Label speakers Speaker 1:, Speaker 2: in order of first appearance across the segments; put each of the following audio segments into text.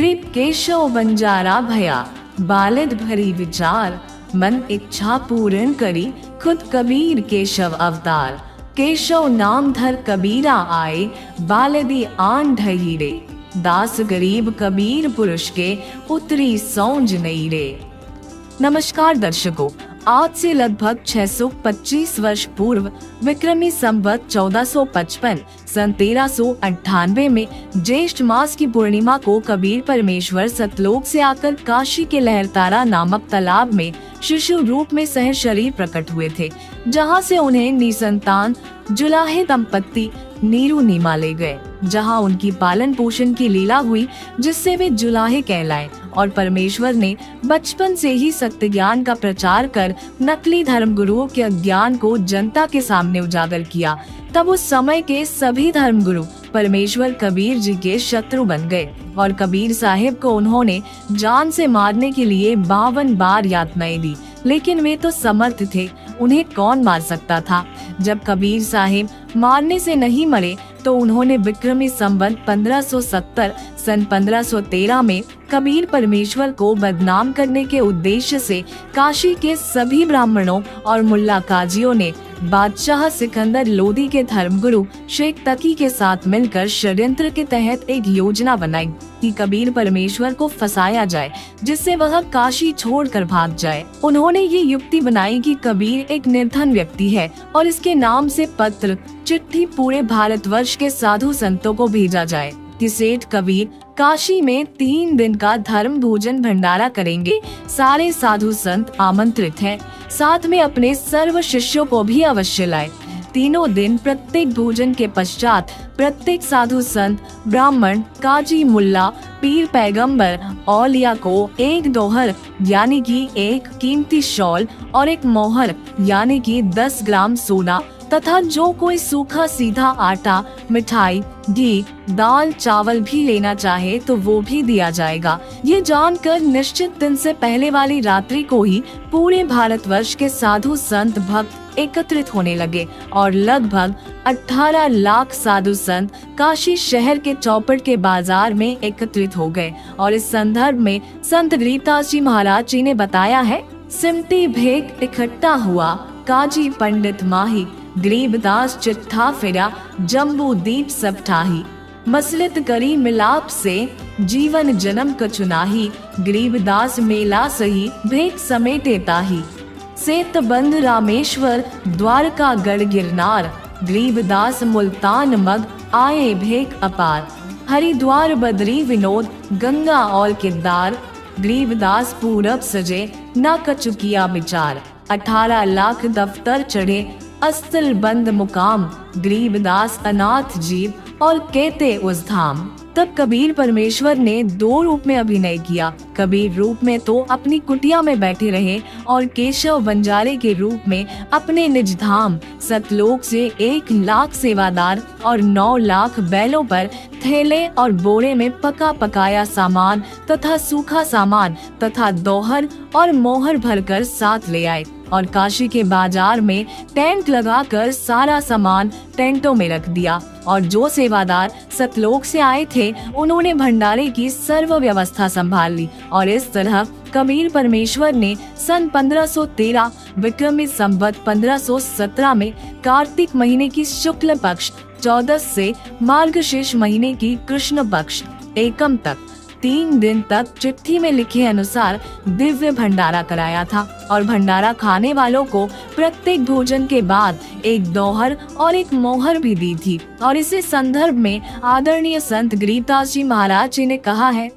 Speaker 1: गरीब केशव बंजारा भया, बालिद भरी विचार, मन इच्छा पूर्ण करी, खुद कबीर केशव अवतार। केशव नाम धर कबीरा आए, बालिदी आन ढही रे, दास गरीब कबीर पुरुष के, उतरी सौंज नहीं रे। नमस्कार दर्शकों, आज से लगभग 625 वर्ष पूर्व विक्रमी संवत 1455 सन 1398 में ज्येष्ठ मास की पूर्णिमा को कबीर परमेश्वर सतलोक से आकर काशी के लहरतारा नामक तालाब में शिशु रूप में सह शरीर प्रकट हुए थे, जहां से उन्हें निसंतान जुलाहे दंपत्ति नीरू नीमा ले गए, जहां उनकी पालन पोषण की लीला हुई, जिससे वे जुलाहे कहलाए। और परमेश्वर ने बचपन से ही सत्य ज्ञान का प्रचार कर नकली धर्म गुरुओं के अज्ञान को जनता के सामने उजागर किया। तब उस समय के सभी धर्म गुरु परमेश्वर कबीर जी के शत्रु बन गए और कबीर साहिब को उन्होंने जान से मारने के लिए 52 बार यातनाएं दी, लेकिन वे तो समर्थ थे, उन्हें कौन मार सकता था। जब कबीर साहिब मारने से नहीं मरे तो उन्होंने विक्रमी संवत 1570 सन 1513 में कबीर परमेश्वर को बदनाम करने के उद्देश्य से काशी के सभी ब्राह्मणों और मुल्ला काजियों ने बादशाह सिकंदर लोदी के धर्मगुरु शेख तकी के साथ मिलकर षड्यंत्र के तहत एक योजना बनाई कि कबीर परमेश्वर को फंसाया जाए, जिससे वह काशी छोड़कर भाग जाए। उन्होंने ये युक्ति बनाई कि कबीर एक निर्धन व्यक्ति है और इसके नाम से पत्र चिट्ठी पूरे भारतवर्ष के साधु संतों को भेजा जाए कि सेठ कबीर काशी में 3 दिन का धर्म भोजन भंडारा करेंगे। सारे साधु संत आमंत्रित हैं, साथ में अपने सर्व शिष्यों को भी अवश्य लाए। तीनों दिन प्रत्येक भोजन के पश्चात प्रत्येक साधु संत, ब्राह्मण, काजी, मुल्ला, पीर, पैगंबर, औलिया को एक दोहर यानी कि एक कीमती शॉल और एक मोहर यानी कि 10 ग्राम सोना तथा जो कोई सूखा सीधा आटा, मिठाई, घी, दाल, चावल भी लेना चाहे तो वो भी दिया जाएगा। ये जानकर निश्चित दिन से पहले वाली रात्रि को ही पूरे भारतवर्ष के साधु संत भक्त एकत्रित होने लगे और लगभग 18 लाख साधु संत काशी शहर के चौपट के बाजार में एकत्रित हो गए। और इस संदर्भ में संत गरीबदास जी महाराज जी ने बताया है, सिमटी भेंट इकट्ठा हुआ, काजी पंडित माही, गरीबदास चिट्ठा फिरा, जम्बू दीप सब ठाही, मसलित करी मिलाप से, जीवन जन्म कचुनाही, गरीबदास मेला सही, भेंट समेटे ताही, सेत बंध रामेश्वर, द्वारका गढ़ गिरनार, गरीबदास मुल्तान मग, आए भेंट अपार, हरिद्वार बदरी विनोद, गंगा और किरदार, गरीबदास पूरब सजे, न कचुकिया विचार, 18 लाख दफ्तर चढ़े, अस्तिल बंद मुकाम, गरीबदास अनाथ जीव और कहते उस धाम। तब कबीर परमेश्वर ने 2 रूप में अभिनय किया। कबीर रूप में तो अपनी कुटिया में बैठे रहे और केशव बंजारे के रूप में अपने निज धाम सतलोक से 1 लाख सेवादार और 9 लाख बैलों पर थैले और बोरे में पका पकाया सामान तथा सूखा सामान तथा दोहर और मोहर भरकर साथ ले आए और काशी के बाजार में टेंट लगाकर सारा सामान टेंटों में रख दिया। और जो सेवादार सतलोक से आए थे उन्होंने भंडारे की सर्व व्यवस्था संभाल ली। और इस तरह कबीर परमेश्वर ने सन 1513 विक्रमी संवत 1517 में कार्तिक महीने की शुक्ल पक्ष 14 से मार्गशीर्ष महीने की कृष्ण पक्ष एकम तक 3 दिन तक चिट्ठी में लिखे अनुसार दिव्य भंडारा कराया था। और भंडारा खाने वालों को प्रत्येक भोजन के बाद एक दोहर और एक मोहर भी दी थी। और इसी संदर्भ में आदरणीय संत गरीबदास जी महाराज जी ने कहा है,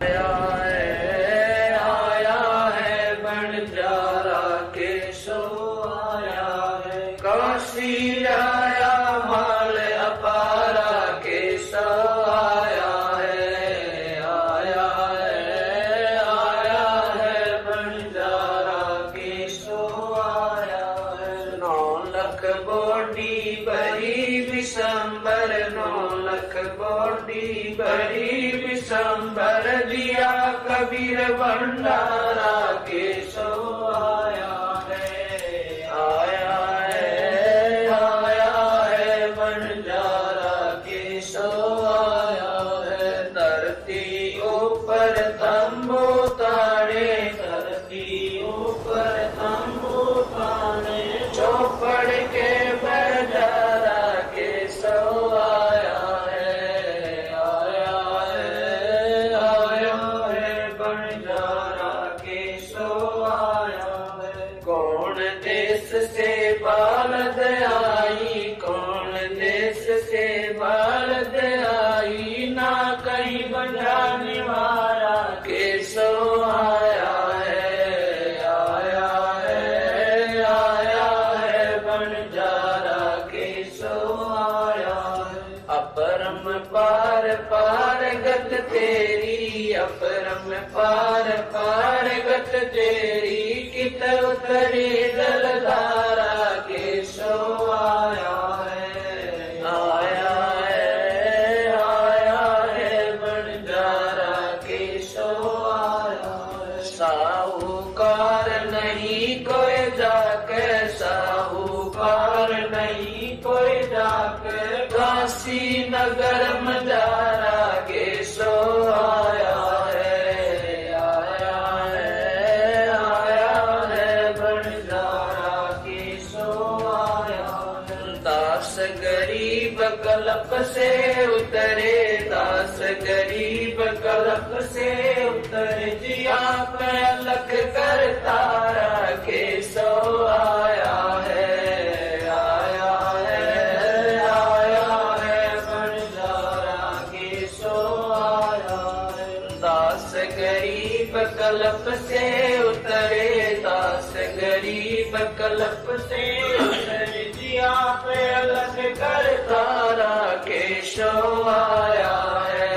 Speaker 2: बड़ी विशंबर दिया कबीर भंडारा केशव आया है, आया है, आया है भंडारा केशव आया है। धरती ऊपर तेरी अपरम पार पार गत तेरी कित उतरी जलधारा केशव आया है बंजारा केशव आया है। साहूकार नहीं कोई जाके साहूकार नहीं कोई जाके काशी नगर मजारा केशव आया है बंजारा केशव आया है। दास गरीब कल्प से उतरे दास गरीब कल्प से उतरे जिया पे अलख कर तारा केशव आया है बंजारा केशव आया है। दास गरीब कल्प से उतरे दास गरीब कल्प से उतरे जिया पे अलग कर तारा केशव आया है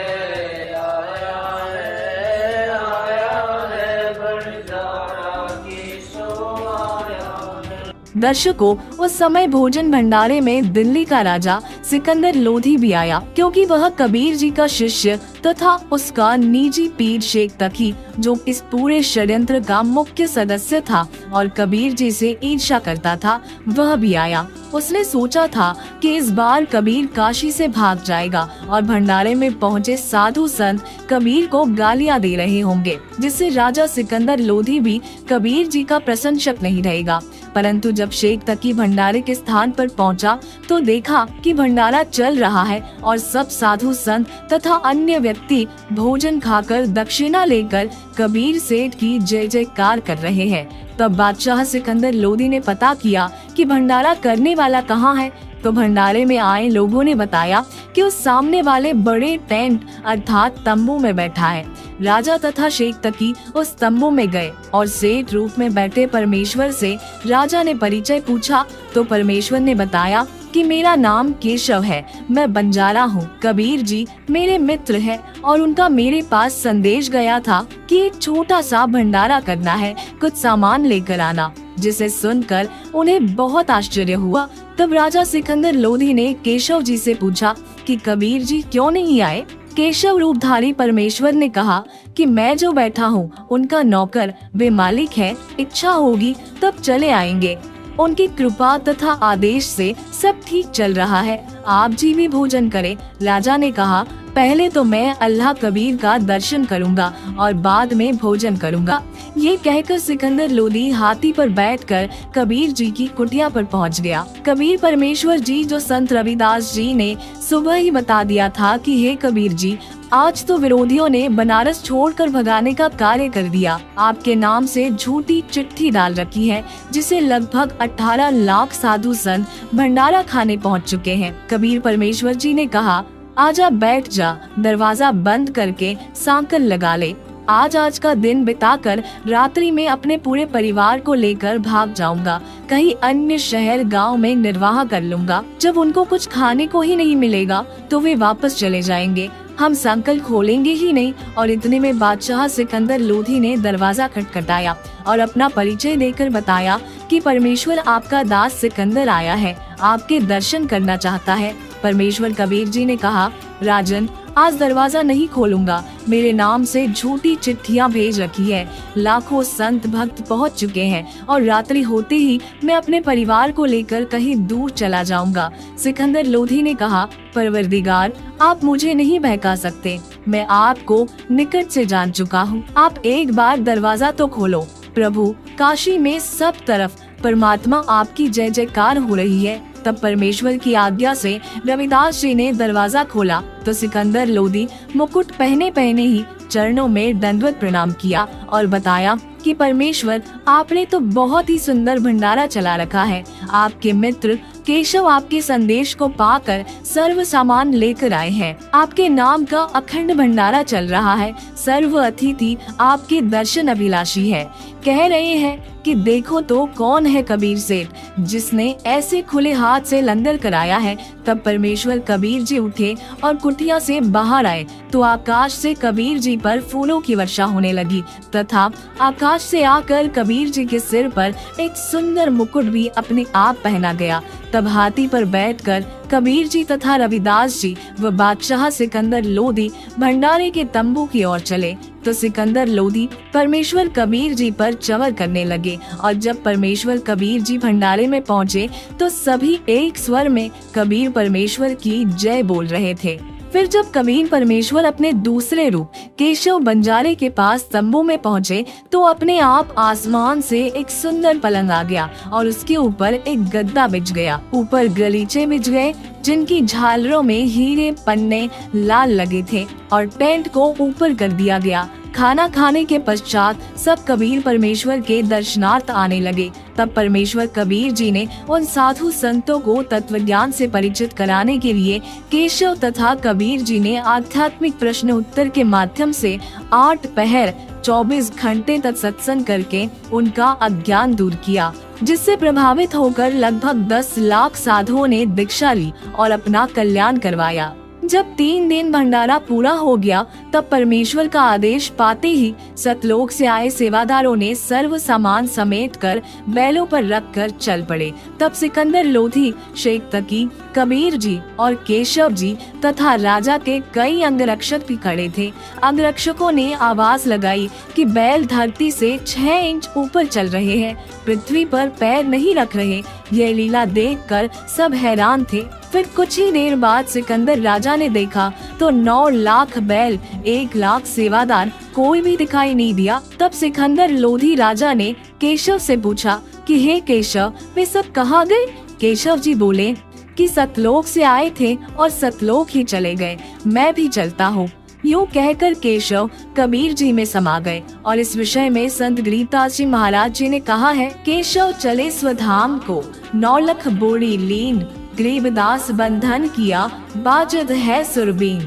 Speaker 2: बंजारा केशव आया है।
Speaker 1: दर्शकों, उस समय भोजन भंडारे में दिल्ली का राजा सिकंदर लोधी भी आया, क्योंकि वह कबीर जी का शिष्य तथा उसका निजी पीर शेख तकी, जो इस पूरे षड्यंत्र का मुख्य सदस्य था और कबीर जी से ईर्ष्या करता था, वह भी आया। उसने सोचा था कि इस बार कबीर काशी से भाग जाएगा और भंडारे में पहुंचे साधु संत कबीर को गालियां दे रहे होंगे, जिससे राजा सिकंदर लोधी भी कबीर जी का प्रशंसक नहीं रहेगा। परंतु जब शेख तकी भंडारे के स्थान पर पहुंचा तो देखा कि भंडारा चल रहा है और सब साधु संत तथा अन्य व्यक्ति भोजन खाकर दक्षिणा लेकर कबीर सेठ की जय जयकार कर रहे हैं। तब बादशाह सिकंदर लोधी ने पता किया कि भंडारा करने वाला कहाँ है, तो भंडारे में आए लोगों ने बताया कि उस सामने वाले बड़े टेंट अर्थात तंबू में बैठा है। राजा तथा शेख तकी उस तंबू में गए और सेठ रूप में बैठे परमेश्वर से राजा ने परिचय पूछा, तो परमेश्वर ने बताया कि मेरा नाम केशव है, मैं बंजारा हूँ। कबीर जी मेरे मित्र हैं और उनका मेरे पास संदेश गया था कि एक छोटा सा भंडारा करना है, कुछ सामान लेकर आना। जिसे सुनकर उन्हें बहुत आश्चर्य हुआ। तब राजा सिकंदर लोधी ने केशव जी से पूछा कि कबीर जी क्यों नहीं आए। केशव रूपधारी परमेश्वर ने कहा कि मैं जो बैठा हूँ उनका नौकर, वे मालिक है, इच्छा होगी तब चले आएंगे। उनकी कृपा तथा आदेश से सब ठीक चल रहा है, आप जी भी भोजन करें। राजा ने कहा, पहले तो मैं अल्लाह कबीर का दर्शन करूंगा और बाद में भोजन करूंगा। ये कहकर सिकंदर लोधी हाथी पर बैठकर कबीर जी की कुटिया पर पहुंच गया। कबीर परमेश्वर जी, जो संत रविदास जी ने सुबह ही बता दिया था कि हे कबीर जी, आज तो विरोधियों ने बनारस छोड़कर भगाने का कार्य कर दिया। आपके नाम से झूठी चिट्ठी डाल रखी है, जिसे लगभग 18 लाख साधु संत भंडारा खाने पहुंच चुके हैं। कबीर परमेश्वर जी ने कहा, आजा बैठ जा, दरवाजा बंद करके सांकल लगा ले। आज का दिन बिताकर रात्रि में अपने पूरे परिवार को लेकर भाग जाऊंगा, कहीं अन्य शहर गांव में निर्वाह कर लूंगा। जब उनको कुछ खाने को ही नहीं मिलेगा तो वे वापस चले जाएंगे, हम संकल्प खोलेंगे ही नहीं। और इतने में बादशाह सिकंदर लोधी ने दरवाजा खटखटाया और अपना परिचय देकर बताया कि परमेश्वर आपका दास सिकंदर आया है, आपके दर्शन करना चाहता है। परमेश्वर कबीर जी ने कहा, राजन, आज दरवाजा नहीं खोलूंगा, मेरे नाम से झूठी चिट्ठियां भेज रखी है। लाखों संत भक्त पहुंच चुके हैं और रात्रि होते ही मैं अपने परिवार को लेकर कहीं दूर चला जाऊंगा। सिकंदर लोधी ने कहा, परवरदिगार, आप मुझे नहीं बहका सकते, मैं आपको निकट से जान चुका हूँ, आप एक बार दरवाजा तो खोलो। प्रभु, काशी में सब तरफ परमात्मा आपकी जय जयकार हो रही है। तब परमेश्वर की आज्ञा से रविदास जी ने दरवाजा खोला तो सिकंदर लोधी मुकुट पहने ही चरणों में दंडवत प्रणाम किया और बताया कि परमेश्वर, आपने तो बहुत ही सुंदर भंडारा चला रखा है। आपके मित्र केशव आपके संदेश को पाकर सर्व सामान लेकर आए हैं। आपके नाम का अखंड भंडारा चल रहा है। सर्व अतिथि आपके दर्शन अभिलाषी है। कह रहे हैं कि देखो तो कौन है कबीर सेठ, जिसने ऐसे खुले हाथ से लंगर कराया है। तब परमेश्वर कबीर जी उठे और कुटिया से बाहर आए तो आकाश से कबीर जी पर फूलों की वर्षा होने लगी तथा आकाश से आकर कबीर जी के सिर पर एक सुंदर मुकुट भी अपने आप पहना गया। तब हाथी पर बैठकर कबीर जी तथा रविदास जी व बादशाह सिकंदर लोधी भंडारे के तंबू की ओर चले तो सिकंदर लोधी परमेश्वर कबीर जी पर चवर करने लगे और जब परमेश्वर कबीर जी भंडारे में पहुँचे तो सभी एक स्वर में कबीर परमेश्वर की जय बोल रहे थे। फिर जब कबीर परमेश्वर अपने दूसरे रूप केशव बंजारे के पास तंबू में पहुँचे तो अपने आप आसमान से एक सुंदर पलंग आ गया और उसके ऊपर एक गद्दा बिछ गया। ऊपर गलीचे बिछ गए जिनकी झालरों में हीरे पन्ने लाल लगे थे और टेंट को ऊपर कर दिया गया। खाना खाने के पश्चात सब कबीर परमेश्वर के दर्शनार्थ आने लगे। तब परमेश्वर कबीर जी ने उन साधु संतों को तत्व ज्ञान से परिचित कराने के लिए केशव तथा कबीर जी ने आध्यात्मिक प्रश्न उत्तर के माध्यम से 8 पहर 24 घंटे तक सत्संग करके उनका अज्ञान दूर किया, जिससे प्रभावित होकर लगभग 10 लाख साधुओं ने दीक्षा ली और अपना कल्याण करवाया। जब 3 दिन भंडारा पूरा हो गया तब परमेश्वर का आदेश पाते ही सतलोक से आए सेवादारों ने सर्व सामान समेटकर बैलों पर रखकर चल पड़े। तब सिकंदर लोधी, शेख तकी, कबीर जी और केशव जी तथा राजा के कई अंगरक्षक भी खड़े थे। अंगरक्षकों ने आवाज लगाई कि बैल धरती से 6 इंच ऊपर चल रहे हैं, पृथ्वी पर पैर नहीं रख रहे। यह लीला देखकर सब हैरान थे। फिर कुछ ही देर बाद सिकंदर राजा ने देखा तो 9 लाख बैल, 1 लाख सेवादार, कोई भी दिखाई नहीं दिया। तब सिकंदर लोधी राजा ने केशव से पूछा कि हे केशव, वे सब कहाँ गए? केशव जी बोले कि सतलोक से आए थे और सतलोक ही चले गए, मैं भी चलता हूँ। यूँ कहकर केशव कबीर जी में समा गए और इस विषय में संत गरीबदास जी महाराज जी ने कहा है, केशव चले स्वधाम को, 9 लख बोरी लीन, गरीबदास बंधन किया, बाजद है सुरबीन।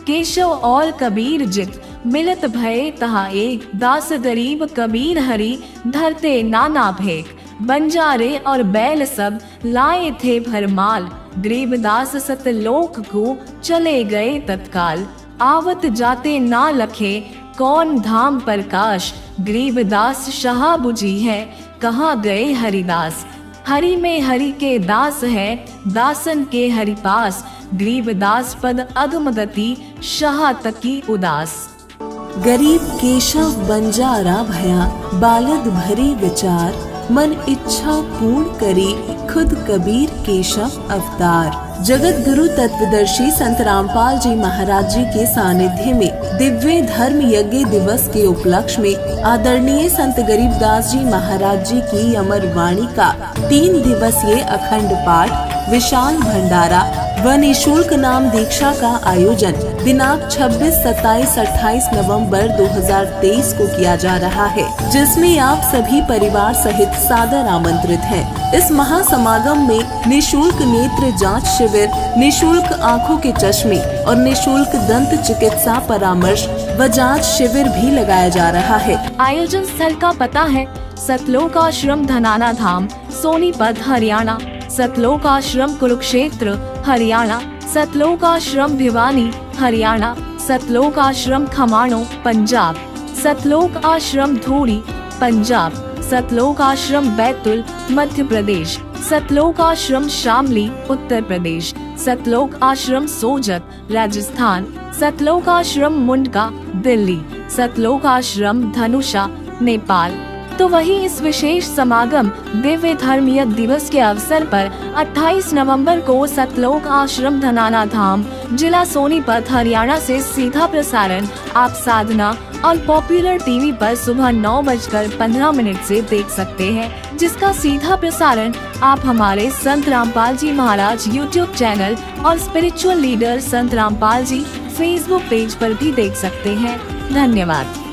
Speaker 1: केशव और कबीर जित मिलत भये तहा एक, दास गरीब कबीर हरि धरते नाना भेक। बंजारे और बैल सब लाए थे भरमाल, गरीबदास सतलोक को चले गए तत्काल। आवत जाते ना लखे कौन धाम प्रकाश, गरीबदास शाह बुझी है कहाँ गए हरिदास। हरि में हरि के दास है, दासन के हरि पास, गरीबदास पद अगमगति शाह तकी उदास।
Speaker 3: गरीब केशव बंजारा भया, बालद भरी विचार, मन इच्छा पूर्ण करी, खुद कबीर केशव अवतार। जगत गुरु तत्वदर्शी संत रामपाल जी महाराज जी के सानिध्य में दिव्य धर्म यज्ञ दिवस के उपलक्ष्य में आदरणीय संत गरीबदास जी महाराज जी की अमर वाणी का 3 दिवसीय अखंड पाठ, विशाल भंडारा व निःशुल्क नाम दीक्षा का आयोजन दिनांक 26, 27, 28 नवंबर 2023 को किया जा रहा है, जिसमें आप सभी परिवार सहित सादर आमंत्रित हैं। इस महासमागम में निःशुल्क नेत्र जांच शिविर, निःशुल्क आँखों के चश्मे और निःशुल्क दंत चिकित्सा परामर्श व जांच शिविर भी लगाया जा रहा है।
Speaker 1: आयोजन स्थल का पता है सतलोक आश्रम धनाना धाम, सोनीपत हरियाणा, सतलोक आश्रम कुरुक्षेत्र हरियाणा, सतलोक आश्रम भिवानी हरियाणा, सतलोक आश्रम खमाणो पंजाब, सतलोक आश्रम धूरी पंजाब, सतलोक आश्रम बैतुल मध्य प्रदेश, सतलोक आश्रम शामली उत्तर प्रदेश, सतलोक आश्रम सोजत राजस्थान, सतलोक आश्रम मुंडका दिल्ली, सतलोक आश्रम धनुषा नेपाल। तो वही इस विशेष समागम दिव्य धर्म यज्ञ दिवस के अवसर पर 28 नवंबर को सतलोक आश्रम धनाना धाम, जिला सोनीपत हरियाणा से सीधा प्रसारण आप साधना और पॉपुलर टीवी पर सुबह 9:15 से देख सकते हैं, जिसका सीधा प्रसारण आप हमारे संत रामपाल जी महाराज यूट्यूब चैनल और स्पिरिचुअल लीडर संत रामपाल जी फेसबुक पेज पर भी देख सकते हैं। धन्यवाद।